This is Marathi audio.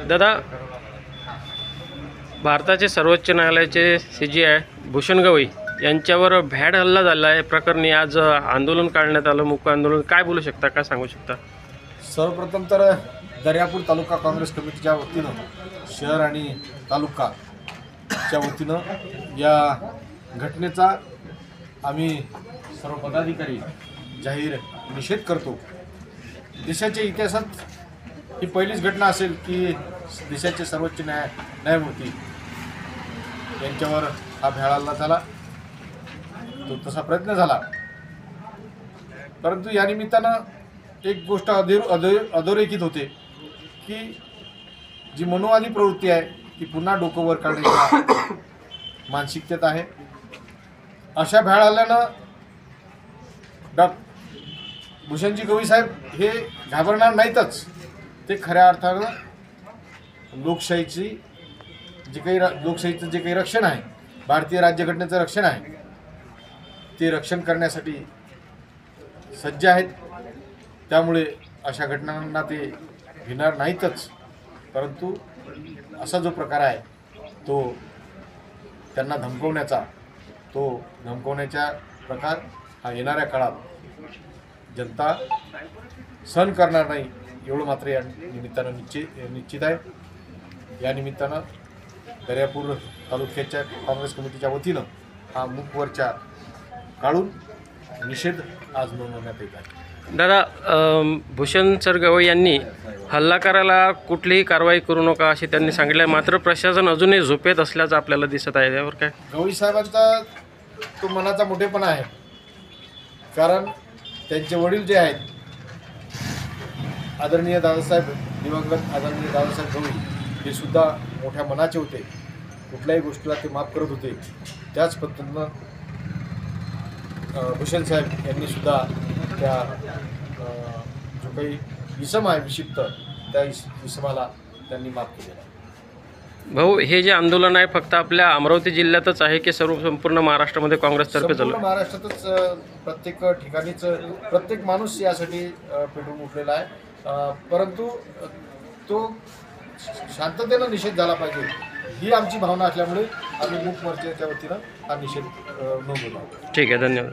दादा, भारताचे सर्वोच्च न्यायालयाचे CJI भूषण गवई यांच्यावर भ्याड हल्ला झाला आहे प्रकरणी आज आंदोलन काढण्यात आलं, मुक आंदोलन. काय बोलू शकता, काय सांगू शकता? सर्वप्रथम तर दर्यापूर तालुका काँग्रेस कमिटीच्या वतीनं शहर आणि तालुकाच्या वतीनं या घटनेचा आम्ही सर्व पदाधिकारी जाहीर निषेध करतो. देशाच्या इतिहासात ही पहिलीच घटना असेल की देशाचे सर्वोच्च न्यायमूर्ती यांच्यावर हा भ्याड हल्ला झाला. तो तसा प्रयत्न झाला, परंतु या निमित्तानं एक गोष्ट अधोरेखित होते की जी मनोवादी प्रवृत्ती आहे ती पुन्हा डोकं वर काढण्याची मानसिकतेत आहे. अशा भ्याड हल्ल्यानं भूषणजी गवई साहेब हे घाबरणार नाहीतच, ते खऱ्या अर्थानं लोकशाहीचं जे काही रक्षण आहे, भारतीय राज्यघटनेचं रक्षण आहे, ते रक्षण करण्यासाठी सज्ज आहेत. त्यामुळे अशा घटनांना ते भिणार नाहीतच, परंतु असा जो प्रकार आहे तो त्यांना धमकवण्याचा प्रकार हा येणाऱ्या काळात जनता सहन करणार नाही, एवढं मात्र या निमित्तानं निश्चित आहे. या निमित्तानं दर्यापूर तालुक्याच्या काँग्रेस कमिटीच्या वतीनं हा मूकवरच्या काढून निषेध आज नोंदवण्यात येत आहे. दादा, भूषण सर गवई यांनी हल्ला करायला कुठलीही कारवाई करू नका असे त्यांनी सांगितले, मात्र प्रशासन अजूनही झोपेत असल्याचं आपल्याला दिसत आहे. यावर काय? गवई साहेबांचा तो मनाचा मोठेपणा आहे, कारण त्यांचे वडील जे आहेत आदरणीय दिवंगत आदरणीय दादासाहेब गवई हे सुद्धा मोठ्या मनाचे होते. कुठल्याही गोष्टीला ते माफ करत होते. त्याच पद्धतीनं भूषण साहेब यांनी सुद्धा त्या जो काही इसम आहे विक्षिप्त, त्या इसमाला त्यांनी माफ केलेला. भाऊ, हे जे आंदोलन आहे फक्त आपल्या अमरावती जिल्ह्यातच आहे की संपूर्ण महाराष्ट्रामध्ये काँग्रेसतर्फे चालू? संपूर्ण महाराष्ट्रातच प्रत्येक ठिकाणीच प्रत्येक माणूस यासाठी पेटून उठलेला आहे. परंतु तो शांततेनं निषेध झाला पाहिजे ही आमची भावना असल्यामुळे आम्ही मूक मोर्चाच्या वतीनं हा निषेध नोंदवला. ठीक आहे, धन्यवाद.